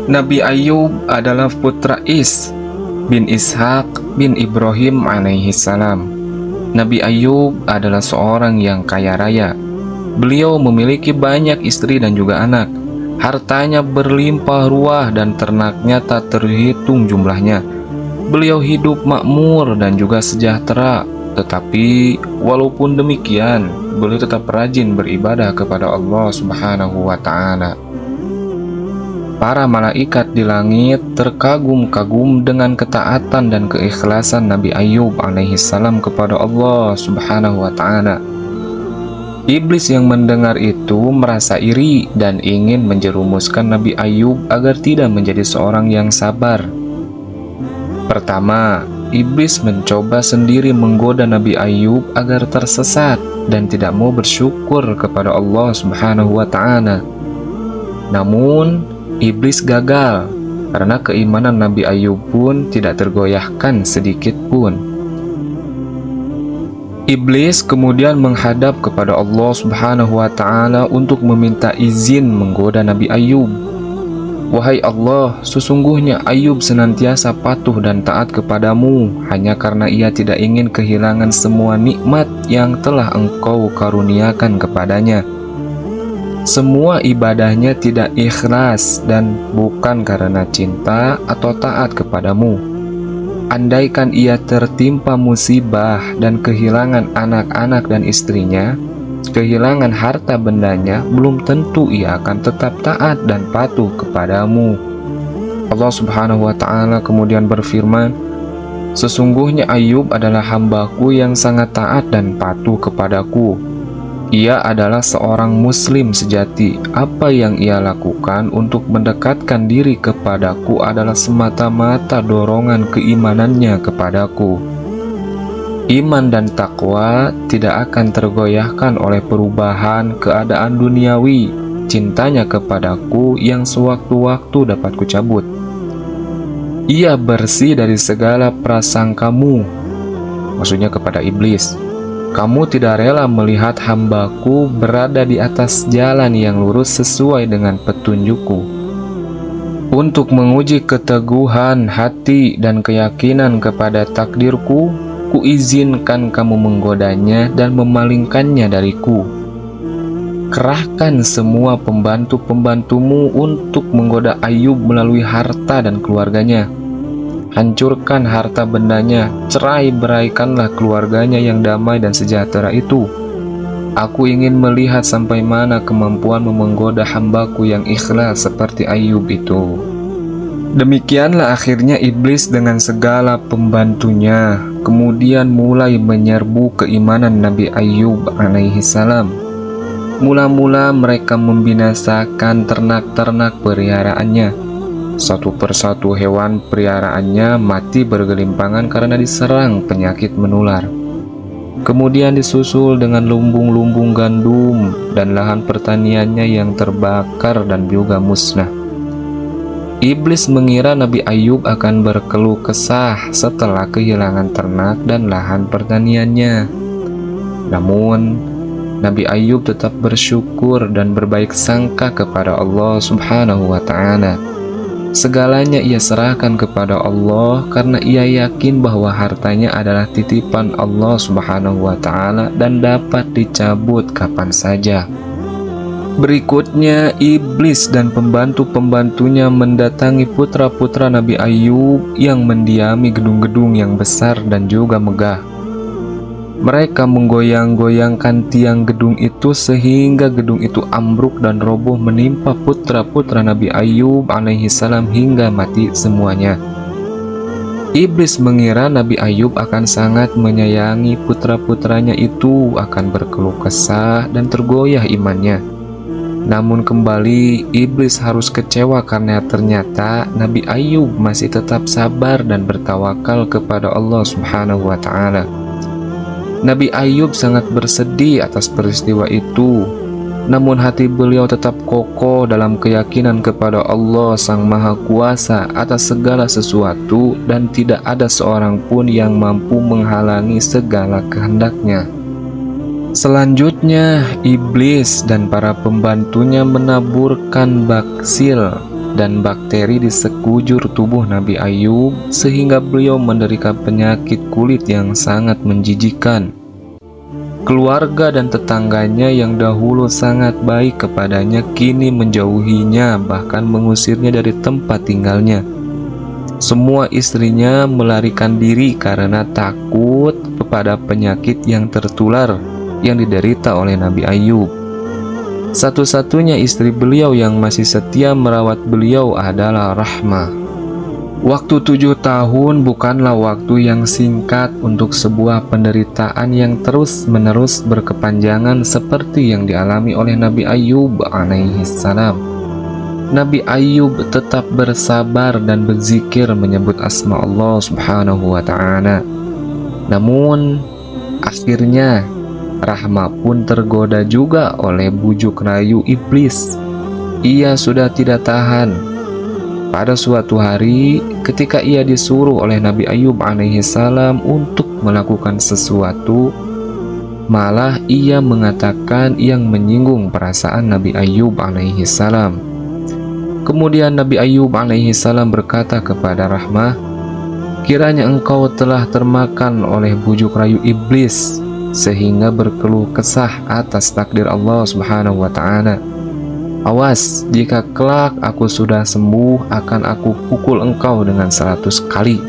Nabi Ayub adalah putra Is bin Ishak bin Ibrahim alaihi salam. Nabi Ayub adalah seorang yang kaya raya. Beliau memiliki banyak istri dan juga anak. Hartanya berlimpah ruah dan ternaknya tak terhitung jumlahnya. Beliau hidup makmur dan juga sejahtera. Tetapi walaupun demikian, beliau tetap rajin beribadah kepada Allah Subhanahu wa Ta'ala. Para malaikat di langit terkagum-kagum dengan ketaatan dan keikhlasan Nabi Ayub alaihi salam kepada Allah Subhanahu wa Ta'ala. Iblis yang mendengar itu merasa iri dan ingin menjerumuskan Nabi Ayub agar tidak menjadi seorang yang sabar. Pertama, iblis mencoba sendiri menggoda Nabi Ayub agar tersesat dan tidak mau bersyukur kepada Allah Subhanahu wa Ta'ala. Namun, iblis gagal karena keimanan Nabi Ayub pun tidak tergoyahkan sedikit pun. Iblis kemudian menghadap kepada Allah Subhanahu wa Ta'ala untuk meminta izin menggoda Nabi Ayub. Wahai Allah, sesungguhnya Ayub senantiasa patuh dan taat kepadamu hanya karena ia tidak ingin kehilangan semua nikmat yang telah Engkau karuniakan kepadanya. Semua ibadahnya tidak ikhlas dan bukan karena cinta atau taat kepadamu. Andaikan ia tertimpa musibah dan kehilangan anak-anak dan istrinya, kehilangan harta bendanya, belum tentu ia akan tetap taat dan patuh kepadamu. Allah Subhanahu wa Ta'ala kemudian berfirman, sesungguhnya Ayub adalah hambaku yang sangat taat dan patuh kepadaku. Ia adalah seorang muslim sejati. Apa yang ia lakukan untuk mendekatkan diri kepadaku adalah semata-mata dorongan keimanannya kepadaku. Iman dan takwa tidak akan tergoyahkan oleh perubahan keadaan duniawi. Cintanya kepadaku yang sewaktu-waktu dapat kucabut. Ia bersih dari segala prasangkamu, maksudnya kepada iblis. Kamu tidak rela melihat hambaku berada di atas jalan yang lurus sesuai dengan petunjukku. Untuk menguji keteguhan hati dan keyakinan kepada takdirku, kuizinkan kamu menggodanya dan memalingkannya dariku. Kerahkan semua pembantu-pembantumu untuk menggoda Ayub melalui harta dan keluarganya. Hancurkan harta bendanya, cerai-beraikanlah keluarganya yang damai dan sejahtera itu. Aku ingin melihat sampai mana kemampuan menggoda hambaku yang ikhlas seperti Ayub itu. Demikianlah akhirnya iblis dengan segala pembantunya kemudian mulai menyerbu keimanan Nabi Ayub alaihi salam. Mula-mula mereka membinasakan ternak-ternak peliharaannya. Satu persatu hewan peliharaannya mati bergelimpangan karena diserang penyakit menular. Kemudian disusul dengan lumbung-lumbung gandum dan lahan pertaniannya yang terbakar dan juga musnah. Iblis mengira Nabi Ayub akan berkeluh kesah setelah kehilangan ternak dan lahan pertaniannya. Namun, Nabi Ayub tetap bersyukur dan berbaik sangka kepada Allah Subhanahu wa Ta'ala. Segalanya ia serahkan kepada Allah karena ia yakin bahwa hartanya adalah titipan Allah Subhanahu wa Ta'ala dan dapat dicabut kapan saja. Berikutnya, iblis dan pembantu-pembantunya mendatangi putra-putra Nabi Ayub yang mendiami gedung-gedung yang besar dan juga megah. Mereka menggoyang-goyangkan tiang gedung itu sehingga gedung itu ambruk dan roboh menimpa putra-putra Nabi Ayub alaihi salam hingga mati semuanya. Iblis mengira Nabi Ayub akan sangat menyayangi putra-putranya itu akan berkeluh kesah dan tergoyah imannya. Namun kembali iblis harus kecewa karena ternyata Nabi Ayub masih tetap sabar dan bertawakal kepada Allah Subhanahu wa Ta'ala. Nabi Ayub sangat bersedih atas peristiwa itu, namun hati beliau tetap kokoh dalam keyakinan kepada Allah Sang Maha Kuasa atas segala sesuatu dan tidak ada seorang pun yang mampu menghalangi segala kehendaknya. Selanjutnya, iblis dan para pembantunya menaburkan baksil dan bakteri di sekujur tubuh Nabi Ayub sehingga beliau menderita penyakit kulit yang sangat menjijikan. Keluarga dan tetangganya yang dahulu sangat baik kepadanya kini menjauhinya, bahkan mengusirnya dari tempat tinggalnya. Semua istrinya melarikan diri karena takut kepada penyakit yang tertular yang diderita oleh Nabi Ayub. Satu-satunya istri beliau yang masih setia merawat beliau adalah Rahmah. Waktu 7 tahun bukanlah waktu yang singkat untuk sebuah penderitaan yang terus-menerus berkepanjangan seperti yang dialami oleh Nabi Ayub alaihi salam. Nabi Ayub tetap bersabar dan berzikir menyebut asma Allah subhanahu wa ta'ala. Namun akhirnya Rahmah pun tergoda juga oleh bujuk rayu iblis. Ia sudah tidak tahan. Pada suatu hari ketika ia disuruh oleh Nabi Ayub alaihi salam untuk melakukan sesuatu, malah ia mengatakan yang menyinggung perasaan Nabi Ayub alaihi salam. Kemudian Nabi Ayub alaihi salam berkata kepada Rahmah, "Kiranya engkau telah termakan oleh bujuk rayu iblis sehingga berkeluh kesah atas takdir Allah subhanahu wa ta'ala. Awas, jika kelak aku sudah sembuh akan aku pukul engkau dengan 100 kali.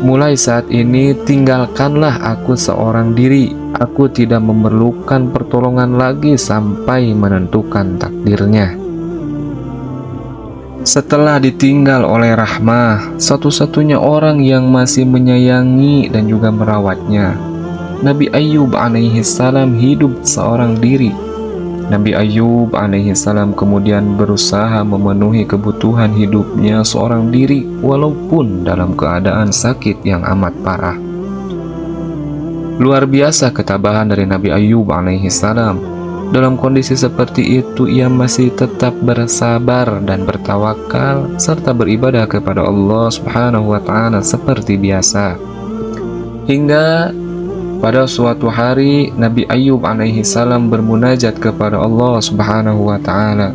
Mulai saat ini tinggalkanlah aku seorang diri. Aku tidak memerlukan pertolongan lagi sampai menentukan takdirnya." Setelah ditinggal oleh Rahmah, satu-satunya orang yang masih menyayangi dan juga merawatnya, Nabi Ayub alaihi salam hidup seorang diri. Nabi Ayub alaihi salam kemudian berusaha memenuhi kebutuhan hidupnya seorang diri walaupun dalam keadaan sakit yang amat parah. Luar biasa ketabahan dari Nabi Ayub alaihi salam. Dalam kondisi seperti itu ia masih tetap bersabar dan bertawakal serta beribadah kepada Allah subhanahu wa ta'ala seperti biasa. Hingga pada suatu hari Nabi Ayub alaihi salam bermunajat kepada Allah subhanahu wa ta'ala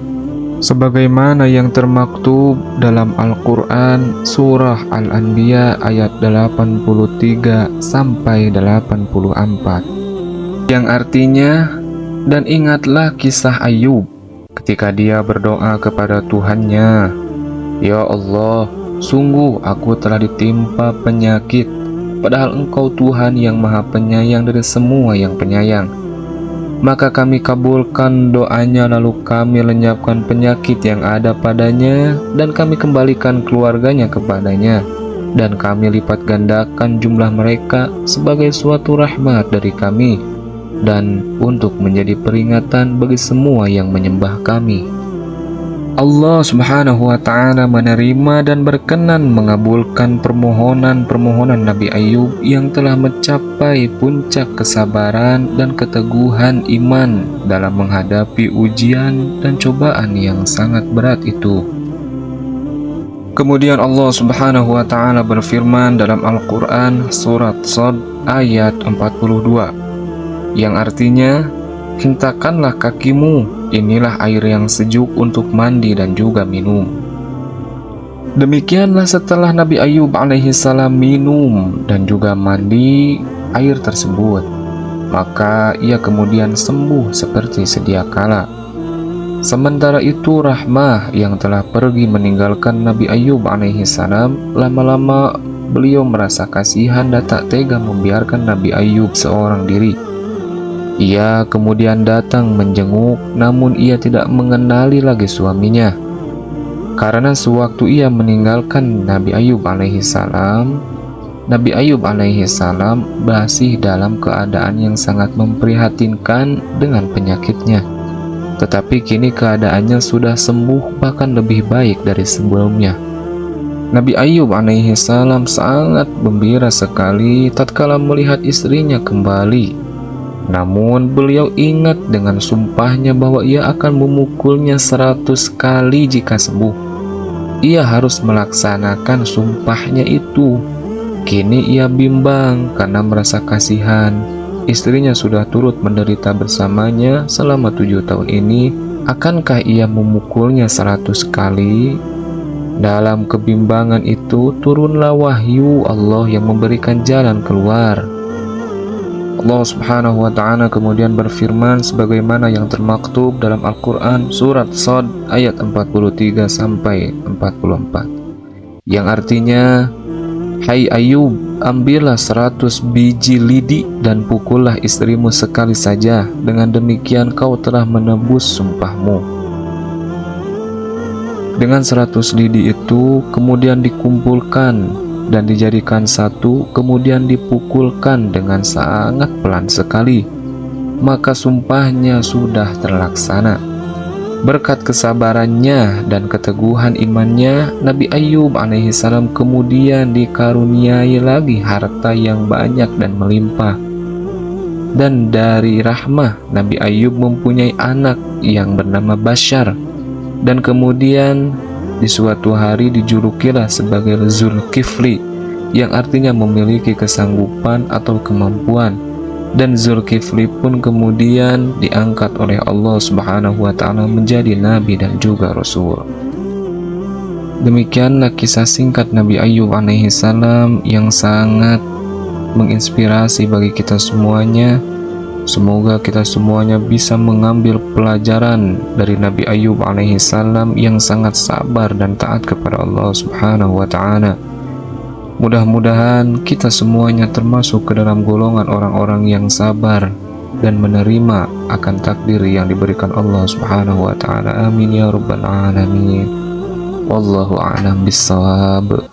sebagaimana yang termaktub dalam Al-Quran surah Al-Anbiya ayat 83 sampai 84, yang artinya, "Dan ingatlah kisah Ayub ketika dia berdoa kepada Tuhannya, 'Ya Allah, sungguh aku telah ditimpa penyakit, padahal Engkau Tuhan yang Maha Penyayang dari semua yang penyayang. Maka kami kabulkan doanya, lalu kami lenyapkan penyakit yang ada padanya, dan kami kembalikan keluarganya kepadanya, dan kami lipat gandakan jumlah mereka sebagai suatu rahmat dari kami, dan untuk menjadi peringatan bagi semua yang menyembah kami.'" Allah subhanahu wa ta'ala menerima dan berkenan mengabulkan permohonan-permohonan Nabi Ayub yang telah mencapai puncak kesabaran dan keteguhan iman dalam menghadapi ujian dan cobaan yang sangat berat itu. Kemudian Allah subhanahu wa ta'ala berfirman dalam Al-Quran surat Shad ayat 42, yang artinya, "Hentakanlah kakimu, inilah air yang sejuk untuk mandi dan juga minum." Demikianlah setelah Nabi Ayub alaihi salam minum dan juga mandi air tersebut, maka ia kemudian sembuh seperti sedia kala. Sementara itu Rahmah yang telah pergi meninggalkan Nabi Ayub alaihi salam, lama-lama beliau merasa kasihan dan tak tega membiarkan Nabi Ayub seorang diri. Ia kemudian datang menjenguk, namun ia tidak mengenali lagi suaminya. Karena sewaktu ia meninggalkan Nabi Ayub alaihi salam, Nabi Ayub alaihi salam masih dalam keadaan yang sangat memprihatinkan dengan penyakitnya. Tetapi kini keadaannya sudah sembuh, bahkan lebih baik dari sebelumnya. Nabi Ayub alaihi salam sangat gembira sekali tatkala melihat istrinya kembali. Namun beliau ingat dengan sumpahnya bahwa ia akan memukulnya 100 kali jika sembuh. Ia harus melaksanakan sumpahnya itu. Kini ia bimbang karena merasa kasihan. Istrinya sudah turut menderita bersamanya selama 7 tahun ini. Akankah ia memukulnya 100 kali? Dalam kebimbangan itu turunlah wahyu Allah yang memberikan jalan keluar. Allah Subhanahu wa ta'ala kemudian berfirman sebagaimana yang termaktub dalam Al-Quran surat Shad ayat 43 sampai 44, yang artinya, "Hai Ayub, ambillah 100 biji lidi dan pukullah istrimu sekali saja. Dengan demikian kau telah menebus sumpahmu." Dengan 100 lidi itu kemudian dikumpulkan dan dijadikan satu, kemudian dipukulkan dengan sangat pelan sekali, maka sumpahnya sudah terlaksana. Berkat kesabarannya dan keteguhan imannya, Nabi Ayub alaihissalam kemudian dikaruniai lagi harta yang banyak dan melimpah. Dan dari rahmah, Nabi Ayub mempunyai anak yang bernama Bashar, dan kemudian di suatu hari dijulukilah sebagai Zulkifli, yang artinya memiliki kesanggupan atau kemampuan. Dan Zulkifli pun kemudian diangkat oleh Allah Subhanahu wa ta'ala menjadi nabi dan juga rasul. Demikianlah kisah singkat Nabi Ayub alaihissalam yang sangat menginspirasi bagi kita semuanya. Semoga kita semuanya bisa mengambil pelajaran dari Nabi Ayub alaihissalam yang sangat sabar dan taat kepada Allah Subhanahu wa ta'ala. Mudah-mudahan kita semuanya termasuk ke dalam golongan orang-orang yang sabar dan menerima akan takdir yang diberikan Allah Subhanahu wa ta'ala. Amin ya rabbal alamin. Wallahu a'lam bissawab.